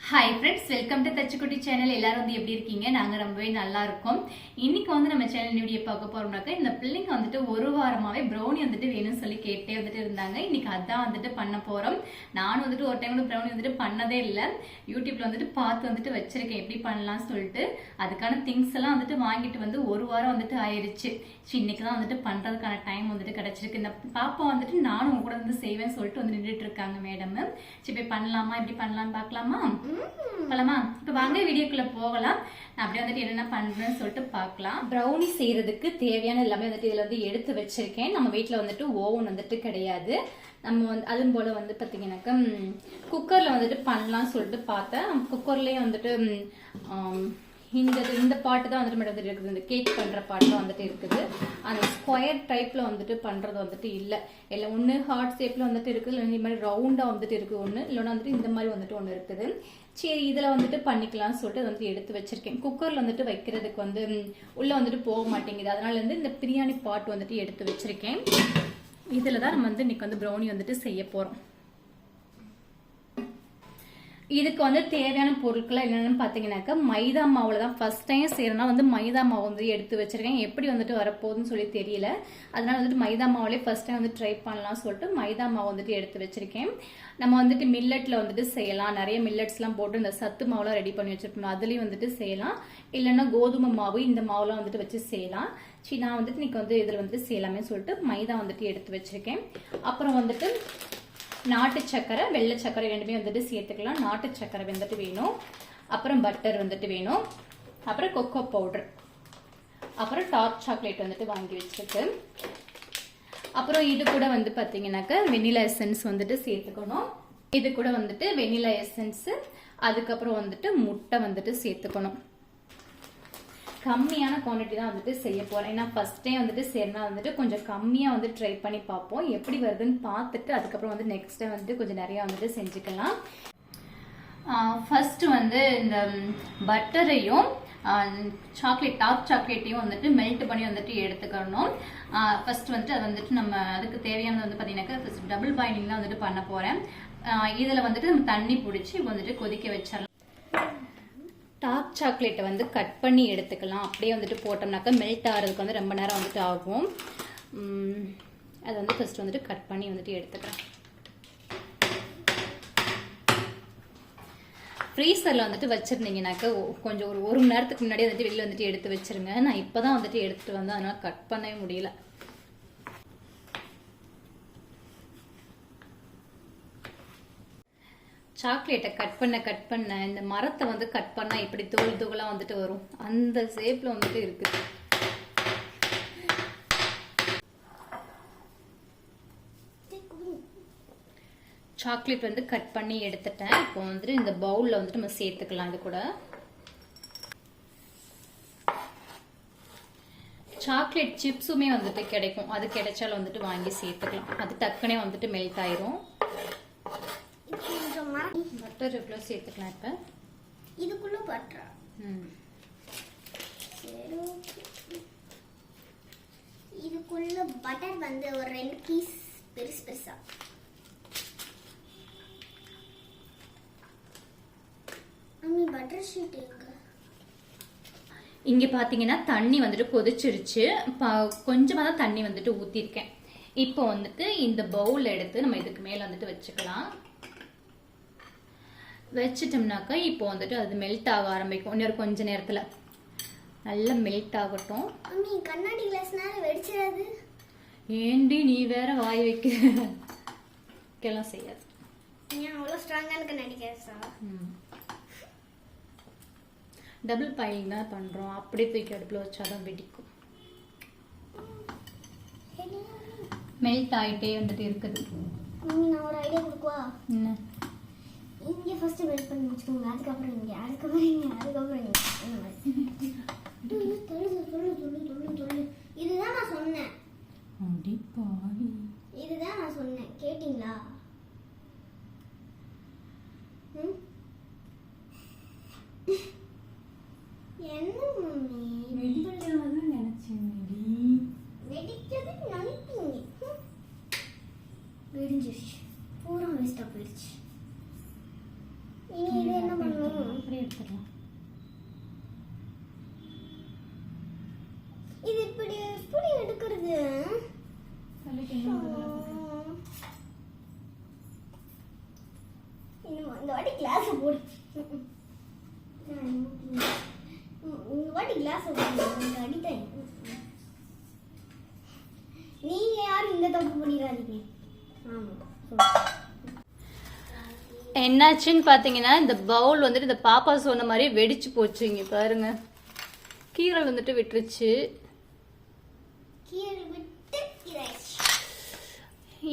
Hi friends, welcome to Thachukutty channel. எல்லாரும் வந்து எப்படி இருக்கீங்க? நாங்கள் ரொம்பவே நல்லா இருக்கோம். இன்னைக்கு வந்து நம்ம சேனல் வீடியோ பார்க்க போறோம்னாக்க, இந்த பிள்ளைங்க வந்துட்டு ஒரு வாரமாவே ப்ரௌனி வந்துட்டு வேணும்னு சொல்லி கேட்டே வந்துட்டு இருந்தாங்க. இன்னைக்கு அதான் வந்துட்டு பண்ண போறோம். நானும் வந்துட்டு ஒரு டைம் ப்ரௌனி வந்துட்டு பண்ணதே இல்லை. யூடியூப்ல வந்துட்டு பார்த்து வந்துட்டு வச்சிருக்கேன் எப்படி பண்ணலாம்னு சொல்லிட்டு. அதுக்கான திங்ஸ் எல்லாம் வந்துட்டு வாங்கிட்டு வந்து ஒரு வாரம் வந்துட்டு ஆயிடுச்சு. இன்னைக்கு தான் வந்துட்டு பண்றதுக்கான டைம் வந்துட்டு கிடைச்சிருக்கு. இந்த பாப்பா வந்துட்டு நானும் உங்க கூட வந்து செய்வேன்னு சொல்லிட்டு வந்து நின்றுட்டு இருக்காங்க மேடம். சரி போய் பண்ணலாமா, எப்படி பண்ணலாம்னு பார்க்கலாமா? பண்ணலாமா? இப்ப வாங்க வீடியோக்குள்ள போகலாம். நான் அப்படியே வந்துட்டு என்னென்ன பண்றேன்னு சொல்லிட்டு பார்க்கலாம். ப்ரௌனி செய்யறதுக்கு தேவையான எல்லாமே வந்துட்டு இதுல வந்து எடுத்து வச்சிருக்கேன். நம்ம வீட்டுல வந்துட்டு ஓவன் வந்துட்டு கிடையாது. நம்ம வந்து அதுவும் போல வந்து பாத்தீங்கன்னாக்கா குக்கர்ல வந்துட்டு பண்ணலாம்னு சொல்லிட்டு பார்த்தேன். குக்கர்லயே வந்துட்டு இந்த பாட்டு தான் வந்துட்டு மேடம் இருக்குது. இந்த கேக் பண்ற பாட்டு தான் வந்துட்டு இருக்குது. அந்த ஸ்கொயர் டைப்ல வந்துட்டு பண்றது வந்துட்டு இல்லை. இல்லை ஒன்று ஹார்ட் ஷேப்ல வந்துட்டு இருக்குது, இல்லை இந்த மாதிரி ரவுண்டா வந்துட்டு இருக்கு ஒன்று, இல்லைன்னா வந்துட்டு இந்த மாதிரி வந்துட்டு ஒன்று இருக்குது. சரி இதுல வந்துட்டு பண்ணிக்கலாம்னு சொல்லிட்டு வந்துட்டு எடுத்து வச்சிருக்கேன். குக்கர்ல வந்துட்டு வைக்கிறதுக்கு வந்து உள்ள வந்துட்டு போக மாட்டேங்குது. அதனால இருந்து இந்த பிரியாணி பாட் வந்துட்டு எடுத்து வச்சிருக்கேன். இதுலதான் நம்ம வந்து இன்னைக்கு வந்து ப்ரௌனி வந்துட்டு செய்ய போறோம். இதுக்கு வந்து தேவையான பொருட்கள் என்னென்னு பார்த்தீங்கன்னாக்கா, மைதா மாவுல தான் ஃபர்ஸ்ட் டைம் செய்யறதுனா வந்து மைதா மாவு வந்து எடுத்து வச்சிருக்கேன். எப்படி வந்துட்டு வரப்போகுதுன்னு சொல்லி தெரியல. அதனால வந்துட்டு மைதா மாவுலேயே ஃபர்ஸ்ட் டைம் வந்து ட்ரை பண்ணலாம்னு சொல்லிட்டு மைதா மாவு வந்துட்டு எடுத்து வச்சிருக்கேன். நம்ம வந்துட்டு மில்லட்ல வந்துட்டு செய்யலாம். நிறைய மில்லட்ஸ்லாம் போட்டு இந்த சத்து மாவுலாம் ரெடி பண்ணி வச்சிருக்கணும். அதுலேயும் வந்துட்டு செய்யலாம். இல்லைன்னா கோதுமை மாவு இந்த மாவுலாம் வந்துட்டு வச்சு செய்யலாம். சரி நான் வந்துட்டு இன்னைக்கு வந்து இதில் வந்துட்டு செய்யலாமே சொல்லிட்டு மைதா வந்துட்டு எடுத்து வச்சிருக்கேன். அப்புறம் வந்துட்டு நாட்டு சக்கரை, வெள்ளை சக்கரை ரெண்டுமே வந்துட்டு சேர்த்துக்கலாம். நாட்டு சக்கரை வந்துட்டு வேணும். அப்புறம் பட்டர் வந்துட்டு வேணும். அப்புறம் கொக்கோ பவுடர், அப்புறம் டார்க் சாக்லேட் வந்துட்டு வாங்கி வச்சிருக்கு. அப்புறம் இது கூட வந்து பார்த்தீங்கன்னாக்கா வெனிலா எசன்ஸ் வந்துட்டு சேர்த்துக்கணும். இது கூட வந்துட்டு வெனிலா எசன்ஸ், அதுக்கப்புறம் வந்துட்டு முட்டை வந்துட்டு சேர்த்துக்கணும். கம்மியான குவான்டிட்டி தான் வந்துட்டு செய்ய போறேன். ஏன்னா ஃபர்ஸ்ட் டைம் வந்துட்டு செய்யறதுனா வந்துட்டு கொஞ்சம் கம்மியா வந்து ட்ரை பண்ணி பார்ப்போம். எப்படி வருதுன்னு பார்த்துட்டு அதுக்கப்புறம் வந்து நெக்ஸ்ட் டைம் வந்துட்டு கொஞ்சம் நிறைய வந்துட்டு செஞ்சுக்கலாம். ஃபர்ஸ்ட் வந்து இந்த பட்டரையும் சாக்லேட் டார்க் சாக்லேட்டையும் வந்துட்டு மெல்ட் பண்ணி வந்துட்டு எடுத்துக்கணும். ஃபர்ஸ்ட் வந்துட்டு அது வந்துட்டு நம்ம அதுக்கு தேவையானது வந்து பார்த்தீங்கன்னாக்கா ஃபர்ஸ்ட் டபுள் பாயிலிங் தான் வந்துட்டு பண்ண போறேன். இதில் வந்துட்டு நம்ம தண்ணி பிடிச்சி வந்துட்டு கொதிக்க வச்சிடலாம். டார்க் சாக்லேட்டை வந்து கட் பண்ணி எடுத்துக்கலாம். அப்படியே வந்துட்டு போட்டோம்னாக்கா மெல்ட் ஆகிறதுக்கு வந்து ரொம்ப நேரம் வந்துட்டு ஆகும். அதை வந்து ஃபர்ஸ்ட் வந்துட்டு கட் பண்ணி வந்துட்டு எடுத்துக்கலாம். ஃப்ரீசரில் வந்துட்டு வச்சுருந்தீங்கன்னாக்கா கொஞ்சம் ஒரு மணி நேரத்துக்கு முன்னாடி வந்துட்டு வெளியில் வந்துட்டு எடுத்து வச்சிருங்க. நான் இப்போ தான் வந்துட்டு எடுத்துகிட்டு வந்தேன், அதனால் கட் பண்ணவே முடியல. சாக்லேட்டை கட் பண்ண இந்த மரத்தை வந்து கட் பண்ணா இப்படி தூள் தூளா வந்துட்டு வரும். அந்த ஷேப்ல வந்துட்டு இருக்கு. சாக்லேட் வந்து கட் பண்ணி எடுத்துட்டேன். இப்போ வந்துட்டு இந்த பவுல்ல வந்துட்டு நம்ம சேர்த்துக்கலாம். இது கூட சாக்லேட் சிப்ஸுமே வந்துட்டு கிடைக்கும். அது கிடைச்சாலும் வந்துட்டு வாங்கி சேர்த்துக்கலாம். அது டக்குனே வந்துட்டு மெல்ட் ஆயிரும். பட்டர் எவ்வளோ சேர்த்துக்கலாம்? இப்போ இதுக்குள்ள பட்டர் இதுக்குள்ள பட்டர் வந்து ஒரு 2 பீஸ் பெருசு பெருசா. பட்டர் ஷீட் இங்க பாத்தீங்கன்னா தண்ணி வந்துட்டு கொதிச்சிருச்சு. கொஞ்சமா தான் தண்ணி வந்துட்டு ஊத்திருக்கேன். இப்போ வந்துட்டு இந்த பவுல் எடுத்து நம்ம இதுக்கு மேல வந்துட்டு வச்சுக்கலாம். வச்சிட்டோம்னாக்கா இப்போ வந்துட்டு அது மெல்ட் ஆக ஆரம்பிக்கும். இன்னொரு கொஞ்ச நேரத்துல நல்லா மெல்ட் ஆகட்டும். கண்ணாடி கிளாஸ் வெடிச்சிடாது. ஏண்டி நீ வேற வாய் வைக்கலாம் செய்யாது. அவ்வளோ ஸ்ட்ராங்கான கண்ணாடி கிளாஸா? டபுள் பாயிலிங் தான் பண்றோம். அப்படியே தூக்கி அடுப்புல வச்சாதான் வெடிக்கும். மெல்ட் ஆயிட்டே வந்துட்டு இருக்குது. நான் ஒரு ஐடியா கொடுக்குவா? என்ன? இங்கே ஃபர்ஸ்ட் மெல்ட் பண்ணி வச்சுக்கோங்க. அதுக்கப்புறம் இங்கே, அதுக்கப்புறம் இங்கே, அதுக்கப்புறம் இங்கே. அந்த மாதிரி இதுதான் நான் சொன்னேன். இதுதான் நான் சொன்னேன். கேட்டீங்களா? என்ன மம்மி வெடிக்காதுன்னு நினைச்சேன். வெடிக்காதுன்னு நினைப்பீங்க. வெடிஞ்சிருச்சு. பூரா வேஸ்டா போயிடுச்சு. இனி இது என்ன பண்ணுவேன்? எடுத்துடலாம். இது இப்படி எப்படி எடுக்கிறது? இந்த வாட்டி கிளாஸ் போடு. இந்த வாட்டி கிளாஸ் போடு. அடித்தேன். நீங்க யாரும் இந்த தப்பு பண்ணிடாதீங்க. ஆமா. என்னாச்சுன்னு பார்த்தீங்கன்னா இந்த பவுல் வந்துட்டு இந்த பாப்பா சொன்ன மாதிரி வெடிச்சு போச்சு. இங்க பாருங்க, கீரல் வந்துட்டு விட்டுருச்சு.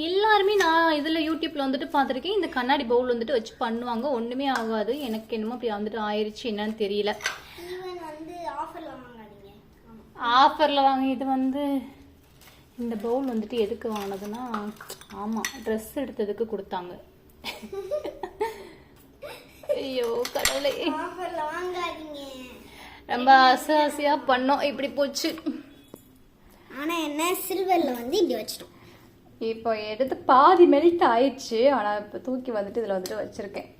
எல்லாருமே நான் இதில் யூடியூப்ல வந்துட்டு பார்த்துருக்கேன், இந்த கண்ணாடி பவுல் வந்துட்டு வச்சு பண்ணுவாங்க, ஒன்றுமே ஆகாது. எனக்கு என்னமோ அப்படி வந்துட்டு ஆயிடுச்சு, என்னன்னு தெரியல. ஆஃபரில் வாங்க. இது வந்து இந்த பவுல் வந்துட்டு எதுக்கு வாங்கினதுன்னா, ஆமாம் ட்ரெஸ் எடுத்ததுக்கு கொடுத்தாங்க. ஐயோ கடவுளே, ரொம்ப ஆசையா பண்ணோம், இப்படி போச்சு. ஆனா என்ன, சில்வர்ல வந்து இப்படி வச்சிட்டோம். இப்போ எடுத்து பாதி மெல்ட் ஆயிடுச்சு. ஆனா இப்போ தூக்கி வந்துட்டு இதுல வந்துட்டு வச்சிருக்கேன்.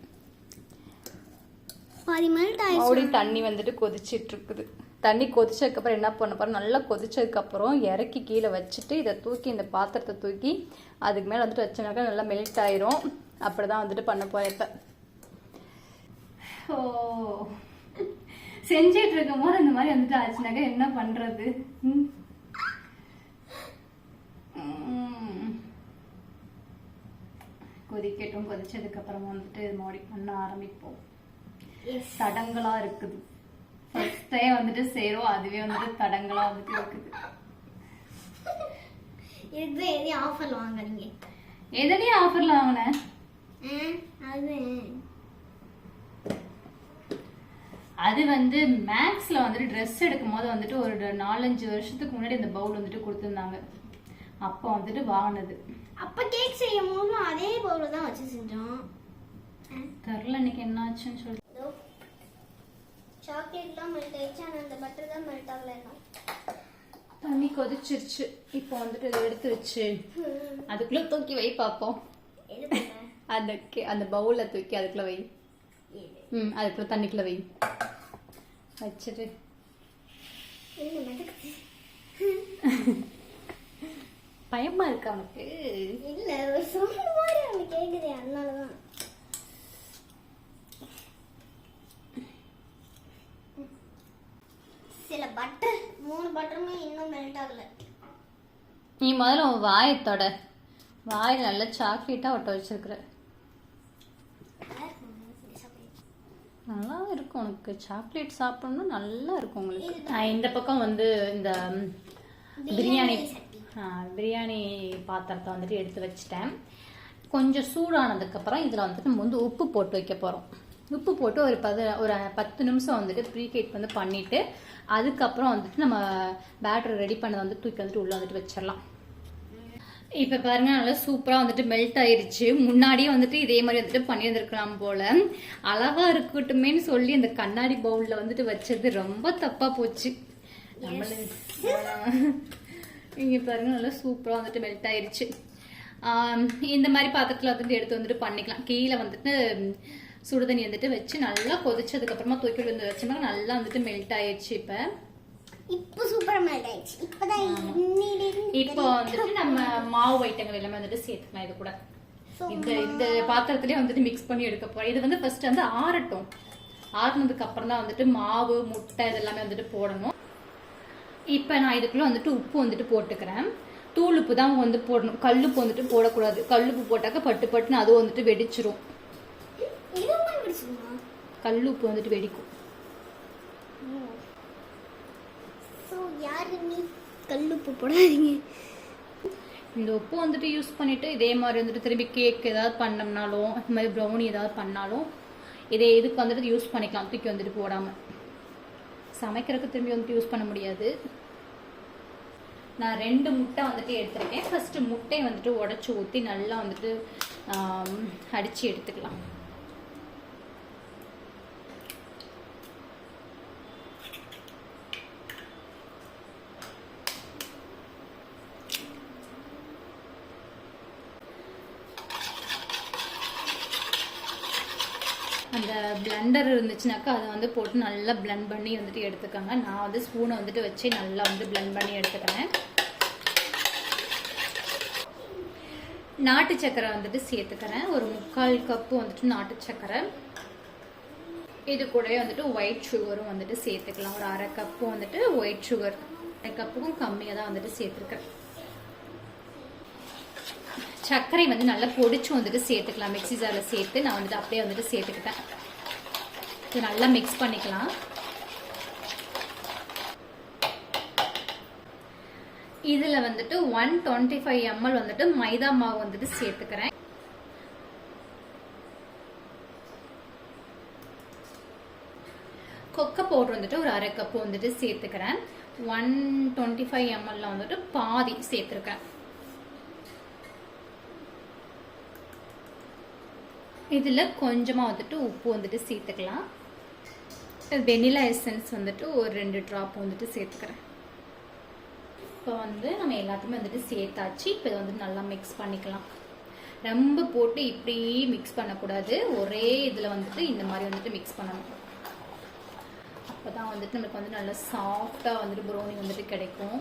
பாதி மெல்ட் ஆயிடுச்சு. அப்படி தண்ணி வந்துட்டு கொதிச்சிட்டு இருக்குது. தண்ணி கொதிச்சதுக்கு அப்புறம் என்ன பண்ண போறோம், நல்லா கொதிச்சதுக்கு அப்புறம் இறக்கி கீழே வச்சுட்டு இதை தூக்கி இந்த பாத்திரத்தை தூக்கி அதுக்கு மேல வந்துட்டு வச்சனாக்கா நல்லா மெல்ட் ஆயிரும். அப்படிதான் வந்துட்டு பண்ண போறேன் இப்ப. ஓ, செஞ்சிட்டு இருக்கும் போது இந்த மாதிரி வந்துட்டு ஆச்சுனாக்கா என்ன பண்றது? கொதிக்கட்டும். கொதிச்சதுக்கு அப்புறமா வந்துட்டு மோடி பண்ண ஆரம்பிப்போம். தடங்களா இருக்குது. ஃபர்ஸ்ட் டைம் வந்துட்டு சேரும், அதுவே வந்துட்டு தடங்களா வந்துட்டு இருக்குது. இது எது ஆஃபர்ல வாங்குறீங்க? எதனே ஆஃபர்ல வாங்கினேன்? அது வந்து மேக்ஸ்ல வந்துட்டு ட்ரெஸ் எடுக்கும் போது வந்துட்டு ஒரு 4-5 வருஷத்துக்கு முன்னாடி இந்த பவுல் வந்துட்டு கொடுத்துருந்தாங்க. அப்போ வந்துட்டு வாங்கினது. அப்ப கேக் செய்யும் போது அதே பவுல தான் வச்சு செஞ்சோம். தெரியல இன்னைக்கு என்ன ஆச்சுன்னு சொல்லி. சாக்லேட்லாம் மெல்ட் ஆயிடுச்சு, ஆனா அந்த பட்டர் தான் மெல்ட் ஆகல. தண்ணி கொதிச்சிருச்சு. இப்போ வந்துட்டு இதை எடுத்து வச்சு அதுக்குள்ள தூக்கி வை பார்ப்போம். அந்த பவுல தூக்கி அதுக்குள்ள வை. அதுக்குள்ள தண்ணிக்குள்ள வை வச்சுட்டு. பயமா இருக்கா உனக்கு? இல்ல, ஒரு சவுண்ட் மாதிரி அவனுக்கு கேக்குது, அதனாலதான். சில பட்டர் 3 பட்டருமே இன்னும் மெல்ட் ஆகல. நீ முதல்ல உன் வாயத்தோட வாயில் நல்லா சாக்லேட்டா ஒட்ட வச்சிருக்கிற. நல்லா இருக்கும் உனக்கு. சாக்லேட் சாப்பிடணும்னா நல்லா இருக்கும் உங்களுக்கு. இந்த பக்கம் வந்து இந்த பிரியாணி பாத்திரத்தை வந்துட்டு எடுத்து வச்சுட்டேன். கொஞ்சம் சூடானதுக்கப்புறம் இதில் வந்துட்டு நம்ம வந்து உப்பு போட்டு வைக்க போகிறோம். உப்பு போட்டு ஒரு 10 நிமிஷம் வந்துட்டு ப்ரீ ஹீட் வந்து பண்ணிவிட்டு அதுக்கப்புறம் வந்துட்டு நம்ம பேட்டர் ரெடி பண்ணதை வந்து தூக்கி வந்துட்டு உள்ளே வந்துட்டு வச்சிடலாம். இப்போ பாருங்க, நல்லா சூப்பராக வந்துட்டு மெல்ட் ஆயிருச்சு. முன்னாடியே வந்துட்டு இதே மாதிரி வந்துட்டு பண்ணியிருந்துருக்கலாம் போல. அழகா இருக்கட்டுமேன்னு சொல்லி இந்த கண்ணாடி பவுலில் வந்துட்டு வச்சது ரொம்ப தப்பாக போச்சு. இங்கே பாருங்க, நல்லா சூப்பராக வந்துட்டு மெல்ட் ஆயிருச்சு. இந்த மாதிரி பாத்திரத்தில் வந்துட்டு எடுத்து வந்துட்டு பண்ணிக்கலாம். கீழே வந்துட்டு சுடுதண்ணி வந்துட்டு வச்சு நல்லா கொதிச்சதுக்கு அப்புறமா தூக்கி வந்து வச்சோம்னா நல்லா வந்துட்டு மெல்ட் ஆயிடுச்சு. இப்போ சூப்பரா மெல்ட் ஆயிடுச்சு. இப்போ வந்துட்டு நம்ம மாவு ஐட்டங்கள் எல்லாமே வந்துட்டு சேர்த்துக்கலாம். இது கூட இந்த பாத்திரத்திலே வந்துட்டு மிக்ஸ் பண்ணி எடுக்க போறோம். இது வந்து ஃபர்ஸ்ட் வந்து ஆறட்டும். ஆறுனதுக்கு அப்புறம் தான் வந்துட்டு மாவு, முட்டை இதெல்லாமே வந்துட்டு போடணும். இப்போ நான் இதுக்குள்ள வந்துட்டு உப்பு வந்துட்டு போட்டுக்கிறேன். தூள் உப்பு தான் வந்து போடணும், கல்லுப்பு வந்துட்டு போடக்கூடாது. கல்லுப்பு போட்டாக்க பட்டுன்னு அதுவும் வந்துட்டு வெடிச்சிரும். கல்லுப்பு வந்துட்டு வெடிக்கும். கல்லுப்பு போடாதீங்க. இந்த உப்பு வந்துட்டு யூஸ் பண்ணிட்டு இதே மாதிரி வந்துட்டு திரும்பி கேக் ஏதாவது பண்ணோம்னாலும், இந்த மாதிரி ப்ரௌனி ஏதாவது பண்ணாலும் இதுக்கு வந்துட்டு யூஸ் பண்ணிக்கலாம். தூக்கி வந்துட்டு போடாம சமைக்கிறதுக்கு திரும்பி வந்துட்டு யூஸ் பண்ண முடியாது. நான் 2 முட்டை வந்துட்டு எடுத்துருக்கேன். ஃபர்ஸ்ட் முட்டையை வந்துட்டு உடைச்சு ஊற்றி நல்லா வந்துட்டு அடிச்சு எடுத்துக்கலாம். அந்த பிளெண்டர் இருந்துச்சுனாக்கா அதை வந்து போட்டு நல்லா பிளெண்ட் பண்ணி வந்துட்டு எடுத்துக்கோங்க. நான் வந்து ஸ்பூனை வந்துட்டு வச்சு நல்லா வந்து பிளெண்ட் பண்ணி எடுத்துக்கிறேன். நாட்டு சக்கரை வந்துட்டு சேர்த்துக்கிறேன். ஒரு 3/4 கப்பு வந்துட்டு நாட்டு சக்கரை. இது கூடவே வந்துட்டு ஒயிட் சுகரும் வந்துட்டு சேர்த்துக்கலாம். ஒரு 1/2 கப்பு வந்துட்டு ஒயிட் சுகர், 1/2 கப்புக்கும் கம்மியாக தான் வந்துட்டு சேர்த்துருக்கேன். சர்க்கரை வந்து நல்லா பொடிச்சு வந்துட்டு சேர்த்துக்கலாம். மிக்ஸி ஜாரில் சேர்த்து நான் வந்துட்டு அப்படியே வந்துட்டு சேர்த்துக்கிட்டேன். இது நல்லா மிக்ஸ் பண்ணிக்கலாம். இதில் வந்துட்டு 125 ml வந்துட்டு மைதா மாவு வந்துட்டு சேர்த்துக்கிறேன். கொக்கோ பவுடர் வந்துட்டு ஒரு 1/2 கப்பு வந்துட்டு சேர்த்துக்கிறேன். 125 ml வந்துட்டு பாதி சேர்த்துருக்கேன். இதில் கொஞ்சமாக வந்துட்டு உப்பு வந்துட்டு சேர்த்துக்கலாம். வெனிலா எசன்ஸ் வந்துட்டு ஒரு 2 ட்ராப் வந்துட்டு சேர்த்துக்கிறேன். இப்போ வந்து நம்ம எல்லாத்தையுமே வந்துட்டு சேர்த்தாச்சு. இப்போ இதை வந்துட்டு நல்லா மிக்ஸ் பண்ணிக்கலாம். ரொம்ப போட்டு இப்படி மிக்ஸ் பண்ணக்கூடாது. ஒரே இதில் வந்துட்டு இந்த மாதிரி வந்துட்டு மிக்ஸ் பண்ணணும். அப்போ தான் வந்துட்டு நமக்கு வந்து நல்லா சாஃப்டாக வந்துட்டு ப்ரௌனி வந்துட்டு கிடைக்கும்.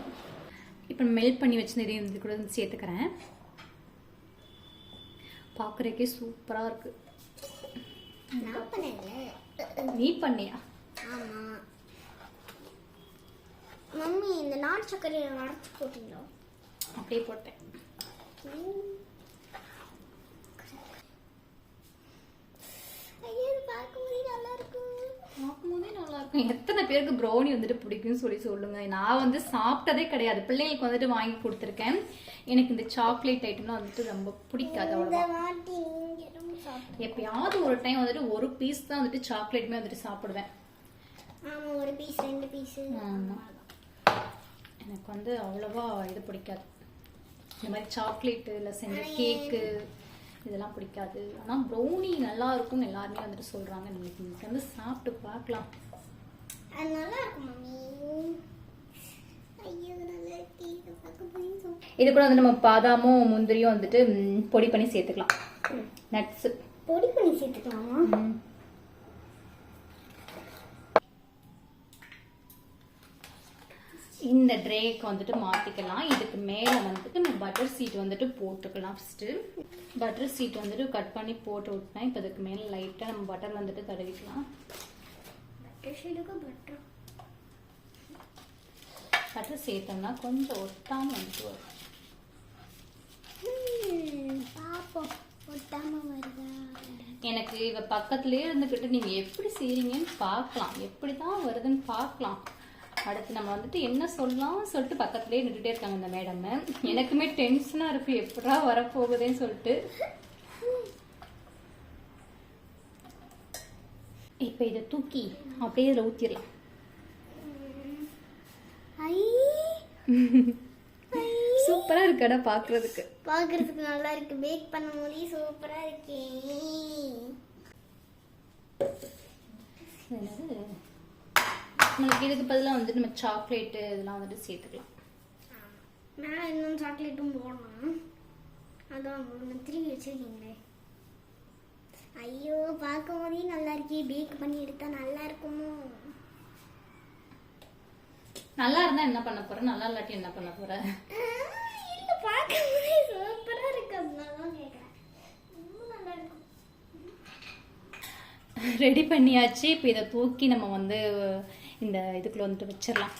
இப்போ மெல்ட் பண்ணி வச்சு இது கூட வந்து சேர்த்துக்கிறேன். பார்க்குறக்கே சூப்பராக இருக்குது. நீ பண்ணியா? ஆமாம் மம்மி. இந்த நாட்டு சர்க்கரையை வரைச்சி போட்டீங்களா? அப்படியே போட்டேன். எத்தனை பேருக்கு ப்ரௌனி வந்துட்டு பிடிக்கும்னு சொல்லி சொல்லுங்க. நான் வந்து சாப்பிட்டதே கிடையாது. பிள்ளைங்களுக்கு வந்துட்டு வாங்கி கொடுத்துருக்கேன். எனக்கு இந்த சாக்லேட் ஐட்டம்லாம் வந்துட்டு ரொம்ப பிடிக்காது. அவ்வளோதான். எப்பயாவது ஒரு டைம் வந்துட்டு ஒரு பீஸ் தான் வந்துட்டு சாக்லேட்டுமே வந்துட்டு சாப்பிடுவேன். ஆமாம், ஒரு பீஸ் 2 பீஸ். எனக்கு வந்து அவ்வளோவா இது பிடிக்காது. இந்த மாதிரி சாக்லேட்டு இல்லை செஞ்ச கேக்கு இதெல்லாம் பிடிக்காது. ஆனால் ப்ரௌனி நல்லா இருக்கும்னு எல்லாருமே வந்துட்டு சொல்கிறாங்க. நம்மளுக்கு இன்னைக்கு வந்து சாப்பிட்டு பார்க்கலாம். அது நல்லா இருக்கும் மம்மி. ஐயோ நல்லா இருக்கு. இது கூட வந்து நம்ம பாதாமும் முந்திரியும் வந்துட்டு பொடி பண்ணி சேர்த்துக்கலாம். நட்ஸு பொடி பண்ணி சேர்த்துக்கலாமா? இந்த ட்ரேக்கு வந்துட்டு மாற்றிக்கலாம். இதுக்கு மேலே வந்துட்டு நம்ம பட்டர் சீட் வந்துட்டு போட்டுக்கலாம். ஃபஸ்ட்டு பட்டர் சீட் வந்துட்டு கட் பண்ணி போட்டு விட்டேன். இப்போ இதுக்கு மேலே லைட்டாக நம்ம பட்டர் வந்துட்டு தடவிக்கலாம். பட்டர் சேர்த்தோம்னா கொஞ்சம் ஒட்டாமல் வந்துட்டு வரும். பாப்போம் ஒட்டாமல் வருதா. எனக்கு இவ பக்கத்துலேயே இருந்துக்கிட்டு நீங்கள் எப்படி செய்கிறீங்கன்னு பார்க்கலாம், எப்படி தான் வருதுன்னு பார்க்கலாம். அடுத்து நம்ம வந்துட்டு என்ன சொல்லலாம் சொல்லிட்டு பக்கத்துலேயே நின்றுட்டே இருக்காங்க இந்த மேடம். எனக்குமே டென்ஷனாக இருக்குது, எப்படா வரப்போகுதுன்னு சொல்லிட்டு. இப்போ இதை தூக்கி அப்படியே இதில் ஊற்றிடலாம். சூப்பராக இருக்கடா பார்க்குறதுக்கு. பார்க்குறதுக்கு நல்லா இருக்கு. பேக் பண்ணும் போதே சூப்பராக இருக்கே. உங்களுக்கு இதுக்கு பதிலாக வந்துட்டு நம்ம சாக்லேட்டு இதெல்லாம் வந்துட்டு சேர்த்துக்கலாம். மேலே இன்னும் சாக்லேட்டும் போடணும். அதான் திரும்பி வச்சுருக்கீங்களே. ஐயோ பார்க்கும் போதே நல்லா இருக்கே. பேக் பண்ணி எடுத்தா நல்லா இருக்குமோ? நல்லா இருந்தா என்ன பண்ண போற, நல்லா இல்லாட்டி என்ன பண்ண போற? இல்ல பார்க்கும் போதே சூப்பரா இருக்கு. அதனால கேக்குறேன். ரொம்ப நல்லா இருக்கு. ரெடி பண்ணியாச்சு. இப்போ இதை தூக்கி நம்ம வந்து இந்த இதுக்குள்ள வந்துட்டு வச்சிடலாம்.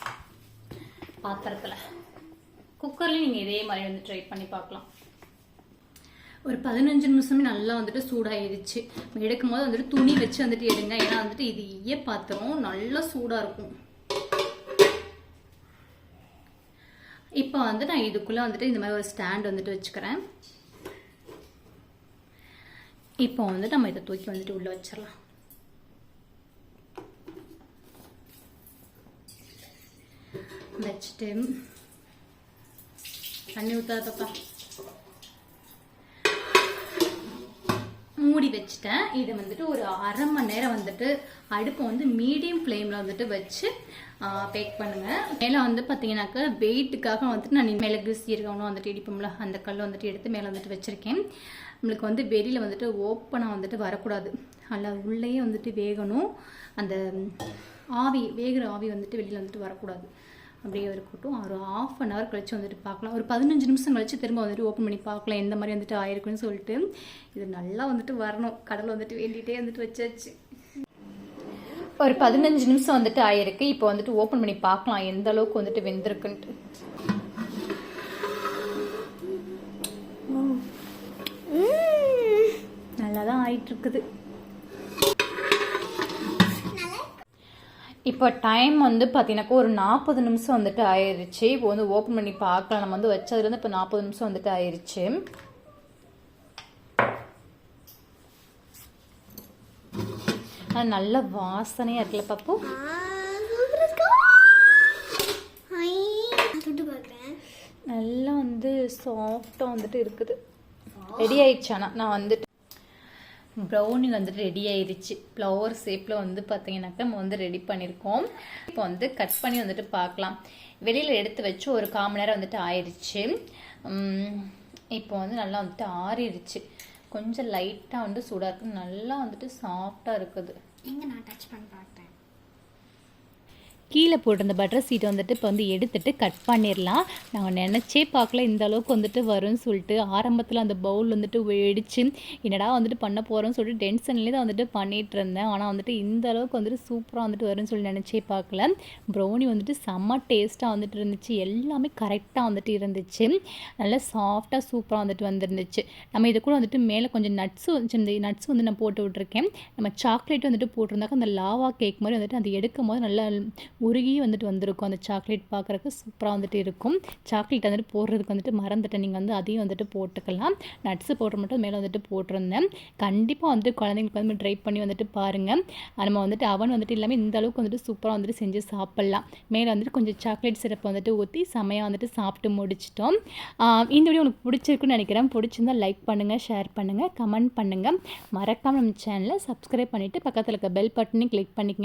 பாத்திரத்தில் குக்கர்லேயும் நீங்கள் இதே மாதிரி வந்து ட்ரை பண்ணி பார்க்கலாம். ஒரு 15 நிமிஷமே நல்லா வந்துட்டு சூடாகிடுச்சு. எடுக்கும் போது வந்துட்டு துணி வச்சு வந்துட்டு எடுங்க. ஏன்னா வந்துட்டு இது ஈய பாத்திரம் நல்லா சூடாக இருக்கும். இப்போ வந்து நான் இதுக்குள்ளே வந்துட்டு இந்த மாதிரி ஒரு ஸ்டாண்ட் வந்துட்டு வச்சுக்கிறேன். இப்போ வந்துட்டு நம்ம இதை தூக்கி வந்துட்டு உள்ளே வச்சிடலாம். வச்சுட்டு தண்ணி ஊற்றாதப்பா, மூடி வச்சுட்டேன். இது வந்துட்டு ஒரு 1/2 மணி நேரம் வந்துட்டு அடுப்பை வந்து மீடியம் ஃப்ளேமில் வந்துட்டு வச்சு பேக் பண்ணுங்கள். மேலே வந்து பார்த்தீங்கன்னாக்கா வெயிட்டுக்காக வந்துட்டு நான் மிளகு சீரகம்லாம் வந்துட்டு இடிப்போம்ல, அந்த கல் வந்துட்டு எடுத்து மேலே வந்துட்டு வச்சுருக்கேன். நம்மளுக்கு வந்து வெளியில் வந்துட்டு ஓப்பனாக வந்துட்டு வரக்கூடாது, அல்ல உள்ளேயே வந்துட்டு வேகணும். அந்த வேகிற ஆவி வந்துட்டு வெளியில் வந்துட்டு வரக்கூடாது. அப்படியே இருக்கட்டும். ஒரு 1/2 hour கழிச்சு வந்துட்டு பார்க்கலாம். ஒரு 15 நிமிஷம் கழிச்சு திரும்ப வந்துட்டு ஓப்பன் பண்ணி பார்க்கலாம் எந்த மாதிரி வந்துட்டு ஆயிருக்குன்னு சொல்லிட்டு. இது நல்லா வந்துட்டு வரணும். கடலை வந்துட்டு வேண்டிகிட்டே வந்துட்டு வச்சாச்சு. ஒரு 15 நிமிஷம் வந்துட்டு ஆயிருக்கு. இப்போ வந்துட்டு ஓப்பன் பண்ணி பார்க்கலாம் எந்த அளவுக்கு வந்துட்டு வெந்திருக்குன்ட்டு. நல்லா தான் ஆயிட்டு இருக்குது. இப்போ டைம் வந்து பார்த்தீங்கன்னாக்கா ஒரு 40 நிமிஷம் வந்துட்டு ஆயிடுச்சு. இப்போ வந்து ஓப்பன் பண்ணி பார்க்கலாம். நம்ம வந்து வச்சதுலேருந்து இப்போ 40 நிமிஷம் வந்துட்டு ஆயிடுச்சு. அது நல்ல வாசனையாக இருக்குல்ல பாப்பு? நல்லா வந்து சாஃப்டாக வந்துட்டு இருக்குது. ரெடி ஆயிடுச்சு. ஆனால் நான் வந்துட்டு ப்ரௌனி வந்துட்டு ரெடி ஆயிடுச்சு. ஃப்ளவர் ஷேப்பில் வந்து பார்த்தீங்கன்னாக்கா நம்ம வந்து ரெடி பண்ணியிருக்கோம். இப்போ வந்து கட் பண்ணி வந்துட்டு பார்க்கலாம். வெளியில் எடுத்து வச்சு ஒரு 1/4 மணி நேரம் வந்துட்டு ஆயிடுச்சு. இப்போ வந்து நல்லா வந்துட்டு ஆறிடுச்சு. கொஞ்சம் லைட்டாக வந்து சூடாக இருக்குது. நல்லா வந்துட்டு சாஃப்டாக இருக்குது. எங்கே நான் டச் பண்ணி பார்த்தேன். கீழே போட்டிருந்த பட்டர் சீட்டை வந்துட்டு இப்போ வந்து எடுத்துட்டு கட் பண்ணிடலாம். நாங்கள் நினச்சே பார்க்கல இந்த அளவுக்கு வந்துட்டு வரும்னு சொல்லிட்டு. ஆரம்பத்தில் அந்த பவுல் வந்துட்டு வெடிச்சு என்னடா வந்துட்டு பண்ண போகிறோன்னு சொல்லிட்டு டென்ஷன்லேயே தான் வந்துட்டு பண்ணிகிட்டு இருந்தேன். ஆனால் வந்துட்டு இந்த அளவுக்கு வந்துட்டு சூப்பராக வந்துட்டு வரும்னு சொல்லி நினச்சே பார்க்கல. ப்ரௌனி வந்துட்டு செம்ம டேஸ்ட்டாக வந்துட்டு இருந்துச்சு. எல்லாமே கரெக்டாக வந்துட்டு இருந்துச்சு. நல்லா சாஃப்டாக சூப்பராக வந்துட்டு வந்துருந்துச்சு. நம்ம இது கூட வந்துட்டு மேலே கொஞ்சம் இந்த நட்ஸ் வந்து நான் போட்டு விட்ருக்கேன். நம்ம சாக்லேட் வந்துட்டு போட்டிருந்தாக்க அந்த லாவா கேக் மாதிரி வந்துட்டு அது எடுக்கும் போது நல்லா உருகி வந்துட்டு வந்திருக்கும். அந்த சாக்லேட் பார்க்குறக்கு சூப்பராக வந்துட்டு இருக்கும். சாக்லேட் வந்துட்டு போடுறதுக்கு வந்துட்டு மறந்துட்டேன். நீங்கள் வந்து அதையும் வந்துட்டு போட்டுக்கலாம். நட்ஸு போட்டு மட்டும் மேலே வந்துட்டு போட்டிருந்தேன். கண்டிப்பாக வந்துட்டு குழந்தைங்களுக்கு வந்து ட்ரை பண்ணி வந்துட்டு பாருங்கள். நம்ம வந்துட்டு அவன் வந்துட்டு இல்லாமல் இந்த அளவுக்கு வந்துட்டு சூப்பராக வந்துட்டு செஞ்சு சாப்பிட்லாம். மேலே வந்துட்டு கொஞ்சம் சாக்லேட் சிரப்பை வந்துட்டு ஊற்றி செமையாக வந்துட்டு சாப்பிட்டு முடிச்சிட்டோம். இந்த வீடியோ உங்களுக்கு பிடிச்சிருக்குன்னு நினைக்கிறேன். பிடிச்சிருந்தால் லைக் பண்ணுங்கள், ஷேர் பண்ணுங்கள், கமெண்ட் பண்ணுங்கள். மறக்காமல் நம்ம சேனலை சப்ஸ்கிரைப் பண்ணிவிட்டு பக்கத்தில் இருக்க பெல் பட்டனையும் கிளிக் பண்ணிக்கங்க.